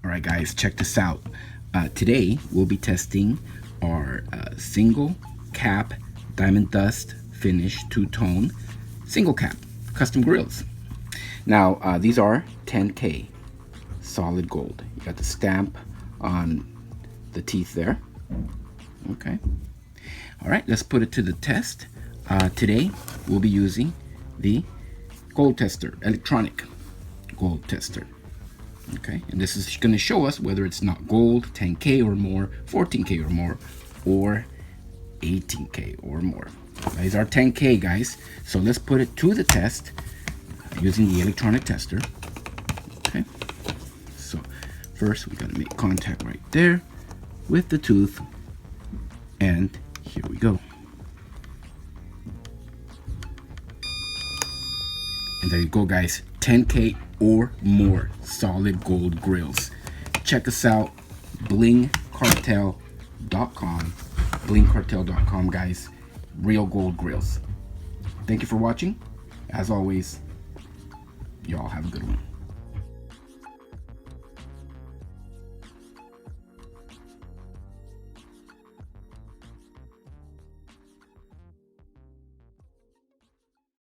All right, guys, check this out. Today, we'll be testing our single cap diamond dust finish two-tone single cap custom grills. Now, these are 10K solid gold. You got the stamp on the teeth there. Okay. All right, let's put it to the test. Today, we'll be using the gold tester, electronic gold tester. Okay, and this is going to show us whether it's not gold, 10K or more, 14K or more, or 18K or more. These are 10K, guys. So let's put it to the test using the electronic tester. Okay, so first we got to make contact right there with the tooth, and here we go. And there you go, guys, 10K or more solid gold grills. Check us out, blingcartel.com, blingcartel.com, guys. Real gold grills. Thank you for watching. As always, y'all have a good one.